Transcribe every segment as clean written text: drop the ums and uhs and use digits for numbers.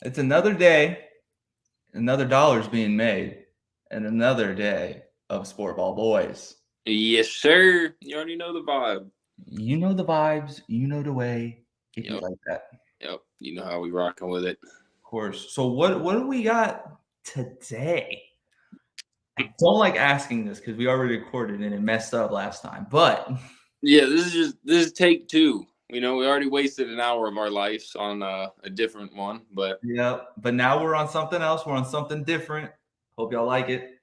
It's another day, another dollar's being made, and another day of Sport Ball Boys. Yes, sir. You already know the vibe. You know the vibes, you know the way, if you Yep, like that. yep. You know how we rocking with it. Of course. So what do we got today? I don't like asking this because we already recorded and it messed up last time. But Yeah, this is take two. We already wasted an hour of our lives on a different one, but yeah, but now we're on something else. We're on something different. Hope y'all like it.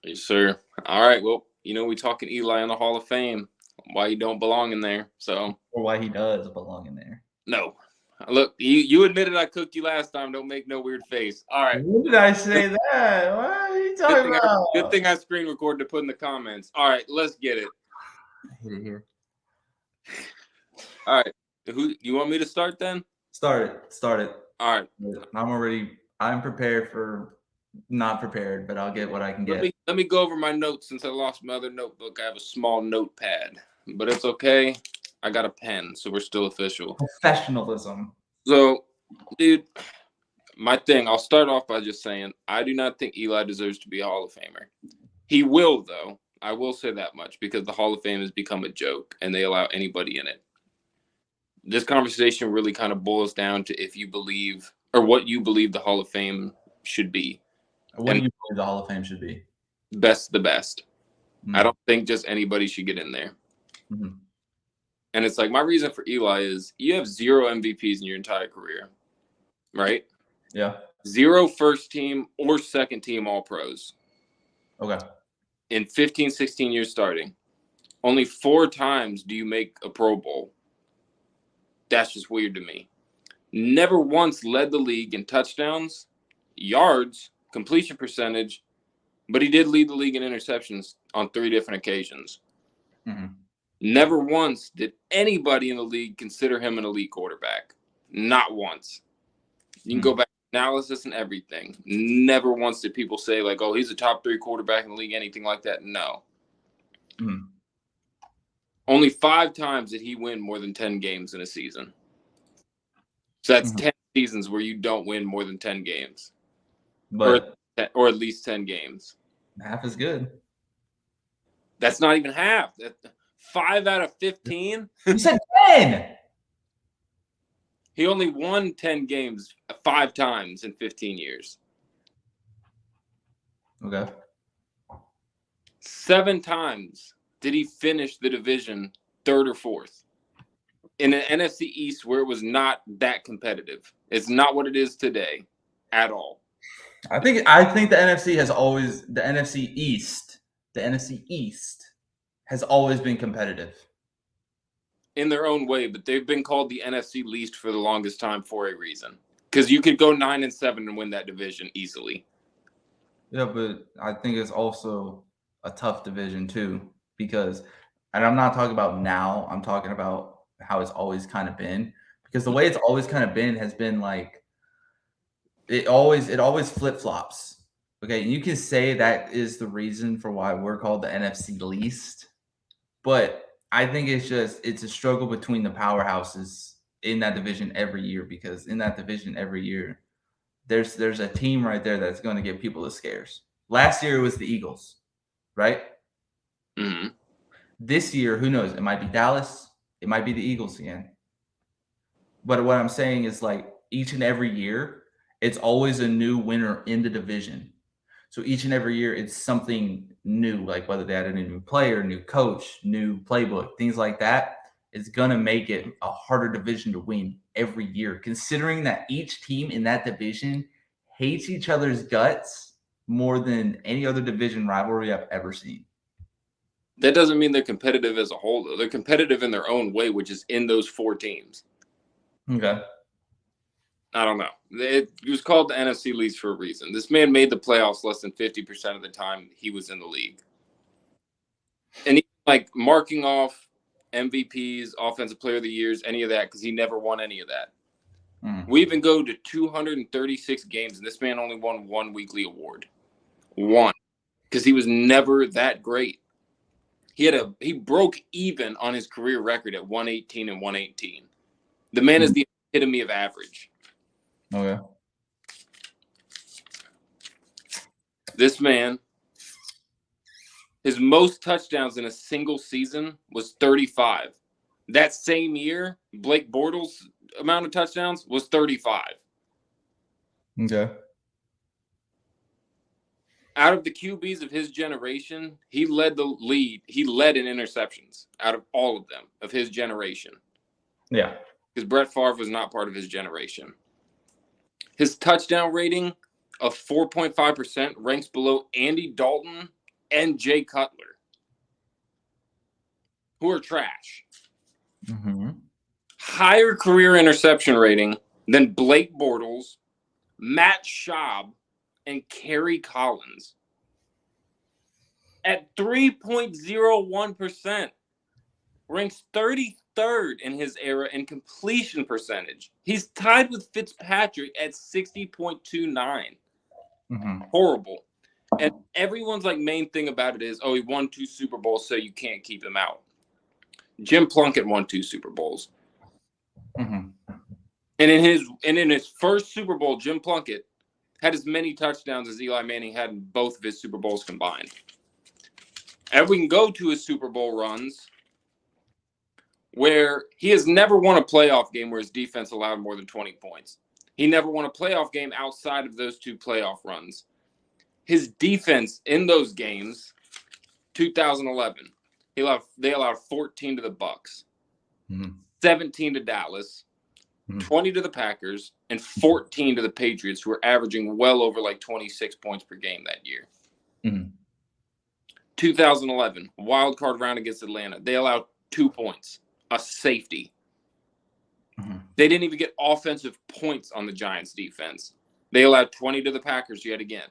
yes, sir. All right. Well, we talking Eli in the Hall of Fame. Why you don't belong in there? So Or why he does belong in there. no. Look, you admitted I cooked you last time. Don't make no weird face. All right. When did I say that? What are you Good talking thing I, good about? thing I screen recorded to put in the comments. All right, let's get it. I hate it here. All right. Who you want me to start then? Start it. Start it. All right. I'm prepared for not prepared, but I'll get what I can Let get. me let me go over my notes since I lost my other notebook. I have a small notepad, but it's okay. I got a pen, so we're still official. Professionalism. So, dude, my thing. I'll start off by just saying I do not think Eli deserves to be a Hall of Famer. He will, though. I will say that much because the Hall of Fame has become a joke and they allow anybody in it. This conversation really kind of boils down to if you believe or what you believe the Hall of Fame should be. What do And you believe the Hall of Fame should be? best the best. I Mm. don't think just anybody should get in there. Mm-hmm. And it's like my reason for Eli is you have 0 MVPs in your entire career, right? Yeah. 0 first team or second team All Pros Okay. in 15, 16 years starting. Only 4 times do you make a Pro Bowl. That's just weird to me. Never once led the league in touchdowns, yards, completion percentage, but he did lead the league in interceptions on 3 different occasions. Mm-hmm. Never once did anybody in the league consider him an elite quarterback. Not once. You can go back to analysis and everything. Never once did people say, like, oh, he's a top 3 quarterback in the league, anything like that. No. Mm-hmm. Only 5 times did he win more than 10 games in a season. So that's 10 seasons where you don't win more than 10 games. But Or at least 10 games. half is good. That's not even half. 5 out of 15? You said 10! He only won 10 games 5 times in 15 years. Okay. 7 times did he finish the division 3rd or 4th. In an NFC East where it was not that competitive. It's not what it is today at all. I think the NFC East has always been competitive. In their own way, but they've been called the NFC least for the longest time for a reason. Because you could go 9-7 and win that division easily. Yeah, but I think it's also a tough division too, because, and I'm not talking about now, I'm talking about how it's always kind of been. Because the way it's always kind of been has been like it always flip-flops. Okay, and you can say that is the reason for why we're called the NFC least, but I think it's a struggle between the powerhouses in that division every year, because in that division every year there's a team right there that's going to give people the scares. Last year it was the Eagles, right? Mm-hmm. This year, who knows? It might be Dallas. It might be the Eagles again. But what I'm saying is, like, each and every year, it's always a new winner in the division. So each and every year, it's something new, like whether they added a new player, new coach, new playbook, things like that. It's going to make it a harder division to win every year, considering that each team in that division hates each other's guts more than any other division rivalry I've ever seen. That doesn't mean they're competitive as a whole, though. They're competitive in their own way, which is in those 4 teams. Okay. I don't know. It was called the NFC least for a reason. This man made the playoffs less than 50% of the time he was in the league. And he, like, marking off MVPs, Offensive Player of the Years, any of that, because he never won any of that. We even go to 236 games, and this man only won 1 weekly award. 1. Because he was never that great. He broke even on his career record at 118 and 118. The man is the epitome of average. Okay. This man, his most touchdowns in a single season was 35. That same year, Blake Bortles' amount of touchdowns was 35. Okay. Out of the QBs of his generation, he led the lead. He led in interceptions out of all of them of his generation. Yeah. Because Brett Favre was not part of his generation. His touchdown rating of 4.5% ranks below Andy Dalton and Jay Cutler, who are trash. Mm-hmm. Higher career interception rating than Blake Bortles, Matt Schaub, and Kerry Collins at 3.01%. Ranks 33rd in his era in completion percentage. He's tied with Fitzpatrick at 60.29. Mm-hmm. Horrible. And everyone's like main thing about it is, oh, he won 2 Super Bowls, so you can't keep him out. Jim Plunkett won 2 Super Bowls. Mm-hmm. And in his first Super Bowl, Jim Plunkett had as many touchdowns as Eli Manning had in both of his Super Bowls combined. And we can go to his Super Bowl runs where he has never won a playoff game where his defense allowed more than 20 points. He never won a playoff game outside of those 2 playoff runs. His defense in those games, 2011, they allowed 14 to the Bucs, 17 to Dallas, 20 to the Packers, and 14 to the Patriots, who were averaging well over like 26 points per game that year. 2011, wild card round against Atlanta. They allowed 2 points, a safety. They didn't even get offensive points on the Giants' defense. They allowed 20 to the Packers yet again.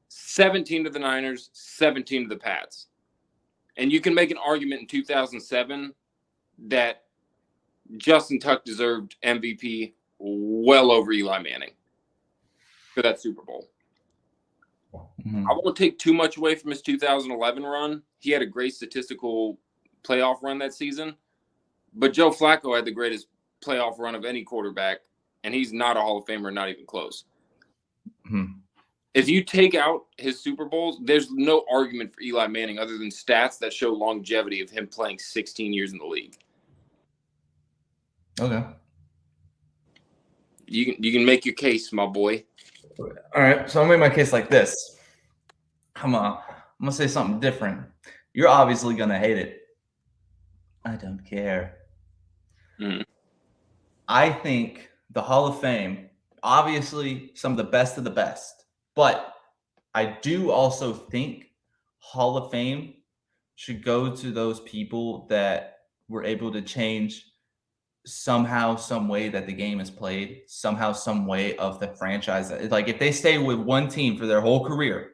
17 to the Niners, 17 to the Pats. And you can make an argument in 2007 that Justin Tuck deserved MVP well over Eli Manning for that Super Bowl. I won't take too much away from his 2011 run. He had a great statistical playoff run that season. But Joe Flacco had the greatest playoff run of any quarterback, and he's not a Hall of Famer, not even close. If you take out his Super Bowls, there's no argument for Eli Manning other than stats that show longevity of him playing 16 years in the league. Okay. You can make your case, my boy. All right. So I'll make my case like this. I'm gonna say something different. You're obviously gonna hate it. I don't care. I think the Hall of Fame, obviously some of the best, but I do also think Hall of Fame should go to those people that were able to change somehow, some way that the game is played, somehow, some way of the franchise. Like if they stay with one team for their whole career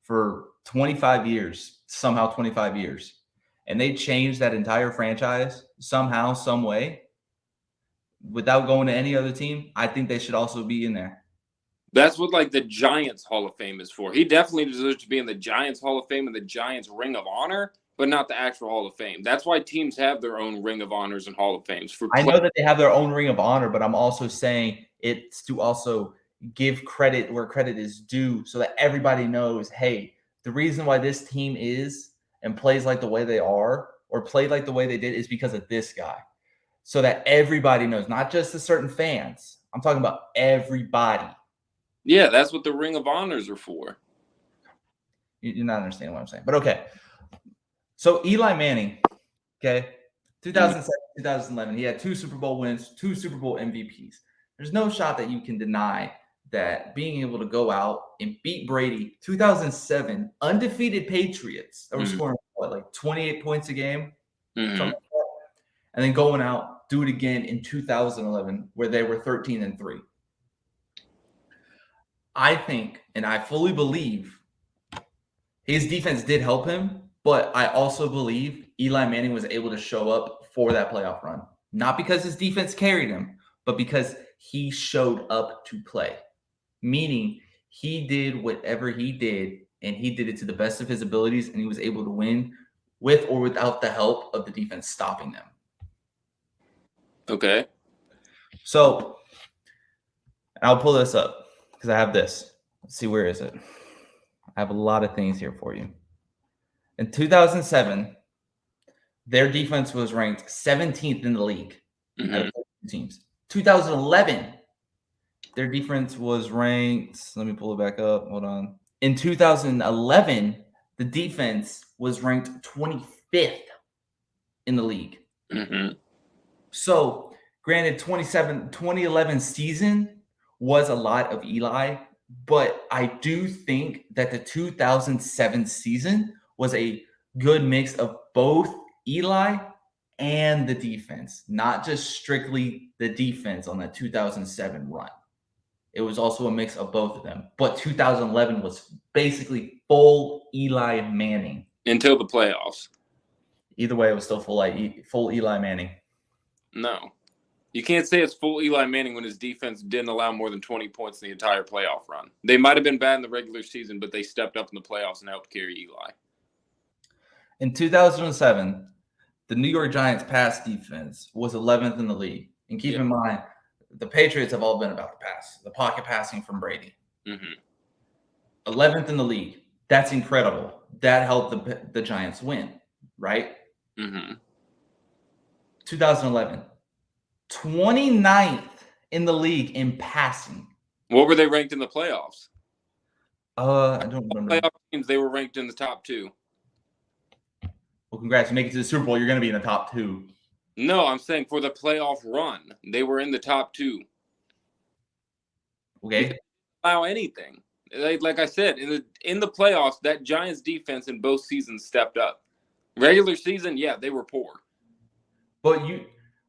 for 25 years, somehow 25 years, and they change that entire franchise somehow, some way, without going to any other team, I think they should also be in there. That's what like the Giants Hall of Fame is for. He definitely deserves to be in the Giants Hall of Fame and the Giants Ring of Honor, but not the actual Hall of Fame. That's why teams have their own Ring of Honors and Hall of Fames. I know that they have their own Ring of Honor, but I'm also saying it's to also give credit where credit is due so that everybody knows, hey, the reason why this team is and plays like the way they are or played like the way they did is because of this guy. So that everybody knows, not just the certain fans. I'm talking about everybody. Yeah, that's what the Ring of Honors are for. You're not understanding what I'm saying. But okay. So Eli Manning, okay, 2007, 2011, he had 2 Super Bowl wins, 2 Super Bowl MVPs. There's no shot that you can deny that being able to go out and beat Brady, 2007, undefeated Patriots that were scoring, like 28 points a game? Something like that. And then going out, do it again in 2011, where they were 13-3. I think, and I fully believe, his defense did help him, but I also believe Eli Manning was able to show up for that playoff run. Not because his defense carried him, but because he showed up to play. Meaning he did whatever he did, and he did it to the best of his abilities, and he was able to win with or without the help of the defense stopping them. Okay. So I'll pull this up because I have this. Let's see, where is it? I have a lot of things here for you. In 2007, their defense was ranked 17th in the league out of 14 teams. 2011, their defense was ranked. Let me pull it back up. Hold on. In 2011, the defense was ranked 25th in the league. So, granted, 2011 season was a lot of Eli, but I do think that the 2007 season was a good mix of both Eli and the defense, not just strictly the defense on that 2007 run. It was also a mix of both of them. But 2011 was basically full Eli Manning. Until the playoffs. Either way, it was still full Eli Manning. No. You can't say it's full Eli Manning when his defense didn't allow more than 20 points in the entire playoff run. They might have been bad in the regular season, but they stepped up in the playoffs and helped carry Eli. In 2007, the New York Giants pass defense was 11th in the league. And keep in mind, the Patriots have all been about the pass, the pocket passing from Brady. 11th in the league. That's incredible. That helped the Giants win, right? 2011, 29th in the league in passing. What were they ranked in the playoffs? I don't remember. Playoff teams, they were ranked in the top 2. Well, congrats. You make it to the Super Bowl, you're going to be in the top 2. No, I'm saying for the playoff run, they were in the top 2. Okay. They didn't allow anything. Like I said, in the playoffs, that Giants defense in both seasons stepped up. Regular season, yeah, they were poor. But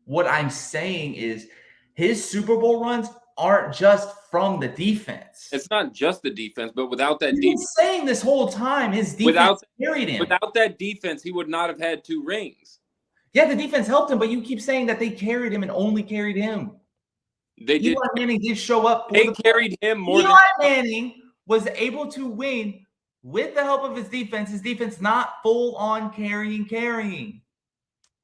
what I'm saying is his Super Bowl runs aren't just from the defense. It's not just the defense, but without that defense. You've been saying this whole time his defense carried him. Without that defense, he would not have had 2 rings. Yeah, the defense helped him, but you keep saying that they carried him and only carried him. Eli Manning did show up. They carried him more. Eli Manning was able to win with the help of his defense. His defense not full on carrying.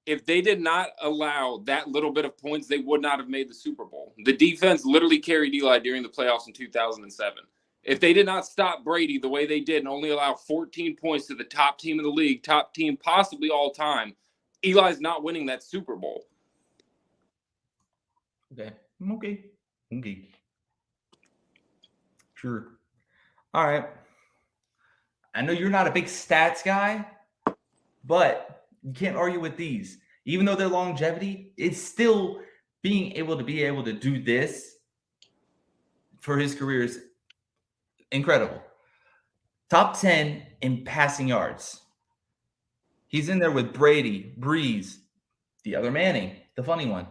If they did not allow that little bit of points, they would not have made the Super Bowl. The defense literally carried Eli during the playoffs in 2007. If they did not stop Brady the way they did and only allow 14 points to the top team in the league, top team possibly all time, Eli's not winning that Super Bowl. Okay. Sure. All right. I know you're not a big stats guy, but you can't argue with these. Even though their longevity, it's still being able to do this for his career is incredible. Top 10 in passing yards. He's in there with Brady, Breeze, the other Manning, the funny one,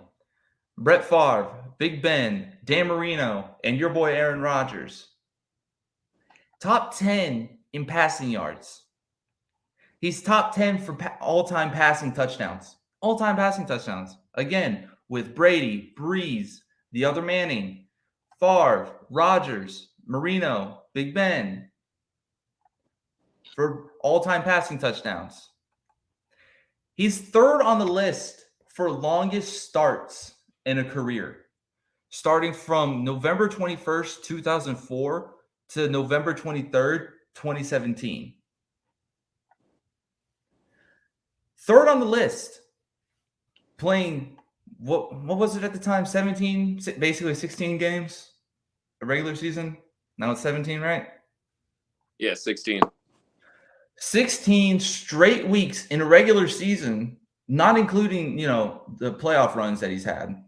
Brett Favre, Big Ben, Dan Marino, and your boy Aaron Rodgers. Top 10 in passing yards. He's top 10 for all-time passing touchdowns. All-time passing touchdowns. Again, with Brady, Breeze, the other Manning, Favre, Rodgers, Marino, Big Ben. For all-time passing touchdowns. He's third on the list for longest starts in a career. Starting from November 21st, 2004 to November 23rd, 2017. Third on the list, playing, what was it at the time? 17, basically 16 games, a regular season. Now it's 17, right? Yeah, 16. 16 straight weeks in a regular season, not including, the playoff runs that he's had.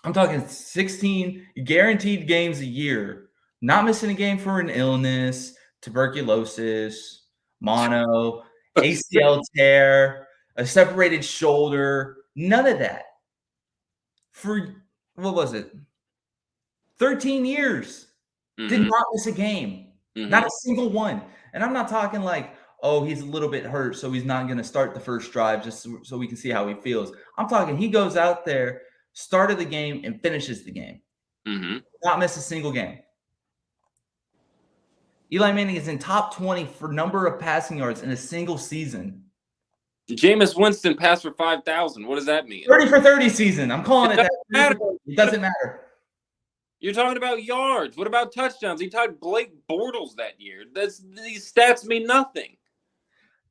I'm talking 16 guaranteed games a year, not missing a game for an illness, tuberculosis, mono, ACL tear, a separated shoulder, none of that. For, 13 years. Did not miss a game. Not a single one. And I'm not talking like, oh, he's a little bit hurt, so he's not going to start the first drive just so we can see how he feels. I'm talking he goes out there, started the game, and finishes the game. Not miss a single game. Eli Manning is in top 20 for number of passing yards in a single season. Jameis Winston passed for 5,000. What does that mean? 30 for 30 season. I'm calling it that. It doesn't matter. You're talking about yards. What about touchdowns? He tied Blake Bortles that year. These stats mean nothing.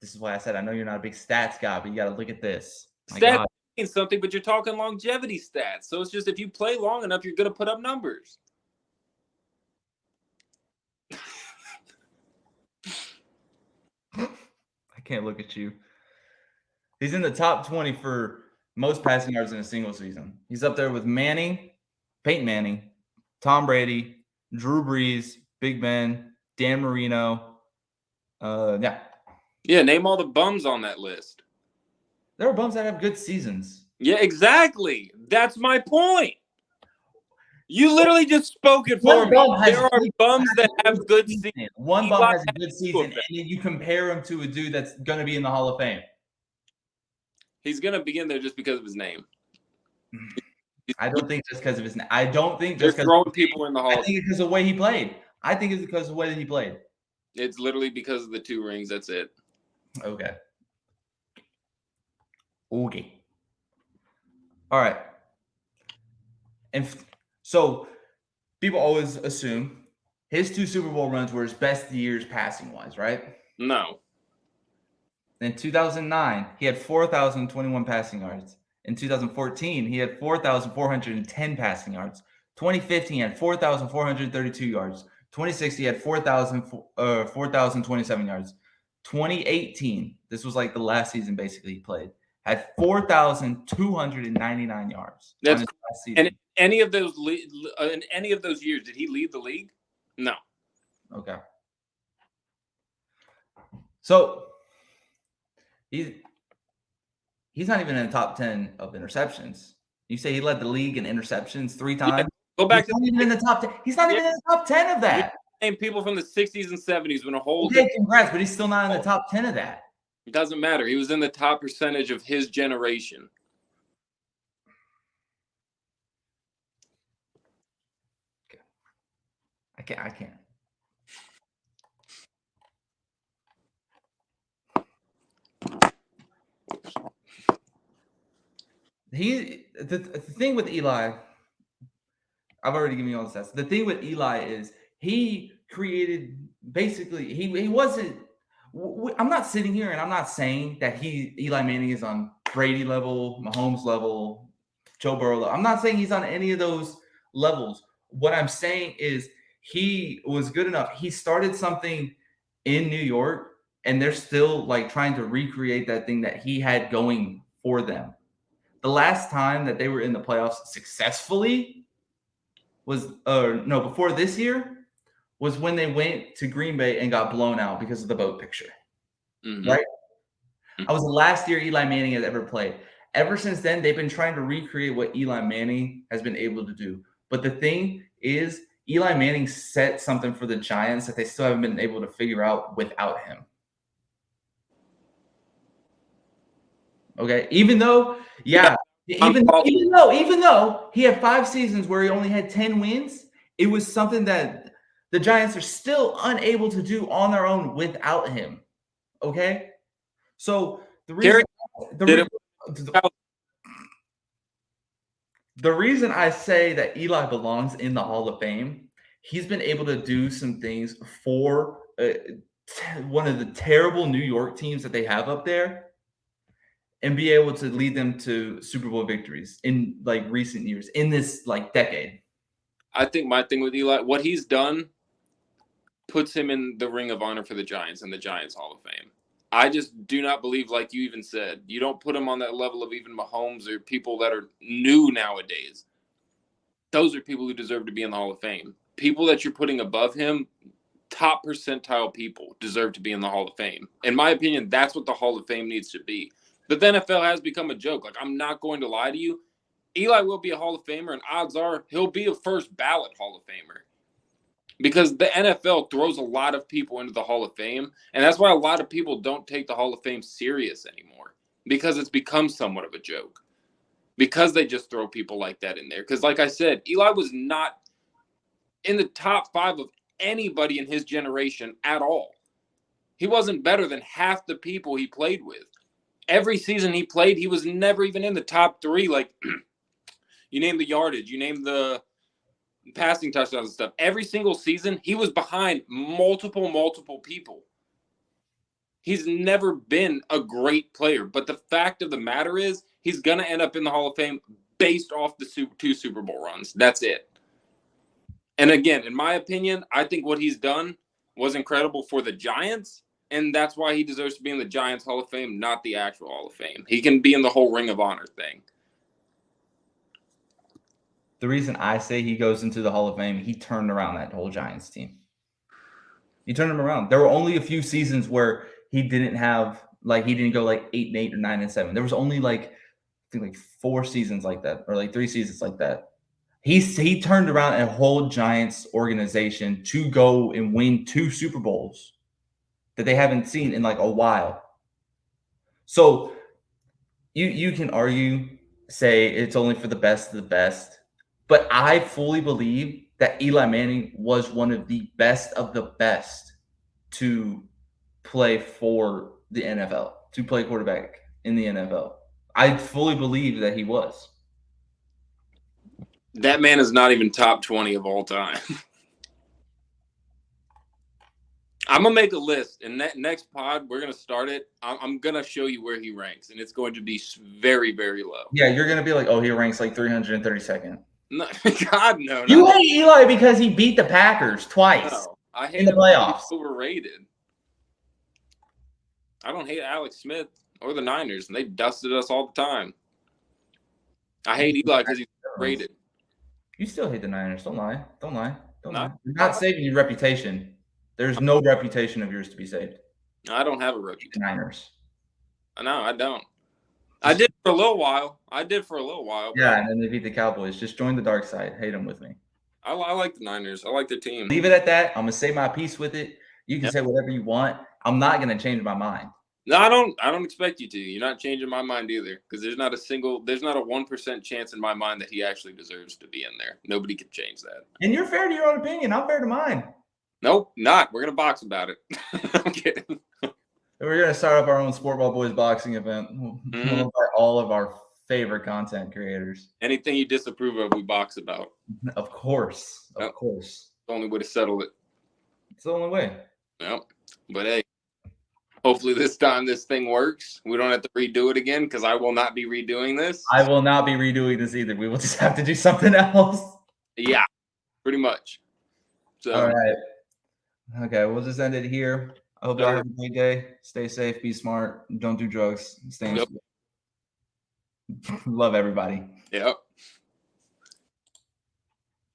This is why I said I know you're not a big stats guy, but you got to look at this. My Stats God. mean something, but you're talking longevity stats. So it's just if you play long enough, you're going to put up numbers. I can't look at you. He's in the top 20 for most passing yards in a single season. He's up there with Manning, Peyton Manning, Tom Brady, Drew Brees, Big Ben, Dan Marino. Yeah. Yeah, name all the bums on that list. There are bums that have good seasons. Yeah, exactly. That's my point. You literally just spoke it for me. There are bums that have good seasons. One bum has a good season, and then you compare him to a dude that's going to be in the Hall of Fame. He's going to be in there just because of his name. I don't think just because of his name. I don't think just because throwing people in the Hall. I think it's because of the way he played. I think it's because of the way that he played. It's literally because of the 2 rings. That's it. Okay. Okay. All right. And so people always assume his 2 Super Bowl runs were his best years passing wise, right? No. In 2009, he had 4,021 passing yards. In 2014, he had 4,410 passing yards. 2015, he had 4,432 yards. 2016, he had 4,027 yards. 2018, this was like the last season basically he played, had 4,299 yards. That's and any of those in any of those years, did he lead the league? No. Okay. So he's not even in the top 10 of interceptions. You say he led the league in interceptions 3 times. Yeah, go back he's not even in the top 10. He's not even in the top 10 of that. Name people from the 60s and 70s when a whole congrats, but he's still not in the top 10 of that. It doesn't matter. He was in the top percentage of his generation. Okay. I can't. The thing with Eli, I've already given you all the stats. The thing with Eli is he created basically he wasn't. I'm not sitting here and I'm not saying that Eli Manning is on Brady level, Mahomes level, Joe Burrow level. I'm not saying he's on any of those levels. What I'm saying is he was good enough. He started something in New York, and they're still like trying to recreate that thing that he had going for them. The last time that they were in the playoffs successfully was before this year was when they went to Green Bay and got blown out because of the boat picture. Mm-hmm. Right? That was the last year Eli Manning has ever played. Ever since then, they've been trying to recreate what Eli Manning has been able to do. But the thing is, Eli Manning set something for the Giants that they still haven't been able to figure out without him. Okay, even though he had 5 seasons where he only had 10 wins, it was something that the Giants are still unable to do on their own without him. Okay, so the reason I say that Eli belongs in the Hall of Fame, he's been able to do some things for one of the terrible New York teams that they have up there, and be able to lead them to Super Bowl victories in like recent years, in this like decade. I think my thing with Eli, what he's done puts him in the Ring of Honor for the Giants and the Giants Hall of Fame. I just do not believe, like you even said, you don't put him on that level of even Mahomes or people that are new nowadays. Those are people who deserve to be in the Hall of Fame. People that you're putting above him, top percentile people, deserve to be in the Hall of Fame. In my opinion, that's what the Hall of Fame needs to be. But the NFL has become a joke. Like, I'm not going to lie to you. Eli will be a Hall of Famer, and odds are he'll be a first ballot Hall of Famer. Because the NFL throws a lot of people into the Hall of Fame, and that's why a lot of people don't take the Hall of Fame serious anymore, because it's become somewhat of a joke. Because they just throw people like that in there. Because like I said, Eli was not in the top 5 of anybody in his generation at all. He wasn't better than half the people he played with. Every season he played, he was never even in the top 3. Like, you name the yardage, you name the passing touchdowns and stuff. Every single season, he was behind multiple people. He's never been a great player, but the fact of the matter is he's going to end up in the Hall of Fame based off the 2 Super Bowl runs. That's it. And again, in my opinion, I think what he's done was incredible for the Giants, and that's why he deserves to be in the Giants Hall of Fame, not the actual Hall of Fame. He can be in the whole Ring of Honor thing. The reason I say he goes into the Hall of Fame, he turned around that whole Giants team. He turned them around. There were only a few seasons where he didn't have, like, he didn't go like 8-8 or 9-7. There was only like, I think like 4 seasons like that, or like 3 seasons like that. He turned around a whole Giants organization to go and win 2 Super Bowls that they haven't seen in like a while. So you can argue, say it's only for the best of the best, but I fully believe that Eli Manning was one of the best to play for the NFL, to play quarterback in the NFL. I fully believe that he was. That man is not even top 20 of all time. I'm going to make a list, and next pod, we're going to start it. I'm going to show you where he ranks, and it's going to be very, very low. Yeah, you're going to be like, oh, he ranks like 332nd. No, God, no. You hate Eli because he beat the Packers twice I hate in the playoffs. He's overrated. I don't hate Alex Smith or the Niners, and they dusted us all the time. I hate Eli because he's overrated. You still hate the Niners. Don't lie. Don't lie. Don't lie. You're not saving your reputation. There's no reputation of yours to be saved. I don't have a reputation. Niners. No, I don't. I did for a little while. Yeah, and then they beat the Cowboys. Just join the dark side. Hate them with me. I like the Niners. I like their team. Leave it at that. I'm going to say my piece with it. You can say whatever you want. I'm not going to change my mind. No, I don't expect you to. You're not changing my mind either, because there's not a 1% chance in my mind that he actually deserves to be in there. Nobody can change that. And you're fair to your own opinion. I'm fair to mine. Nope, not. We're going to box about it. I'm kidding. We're going to start up our own SportBallBoyz boxing event. We'll invite all of our favorite content creators. Anything you disapprove of, we box about. Of course. Of course. It's the only way to settle it. It's the only way. Yep. But hey, hopefully this time this thing works. We don't have to redo it again, because I will not be redoing this. I will not be redoing this either. We will just have to do something else. Yeah, pretty much. So, all right. Okay, we'll just end it here. I hope y'all have a great day. Stay safe, be smart, don't do drugs, stay in school. Love everybody. Yep.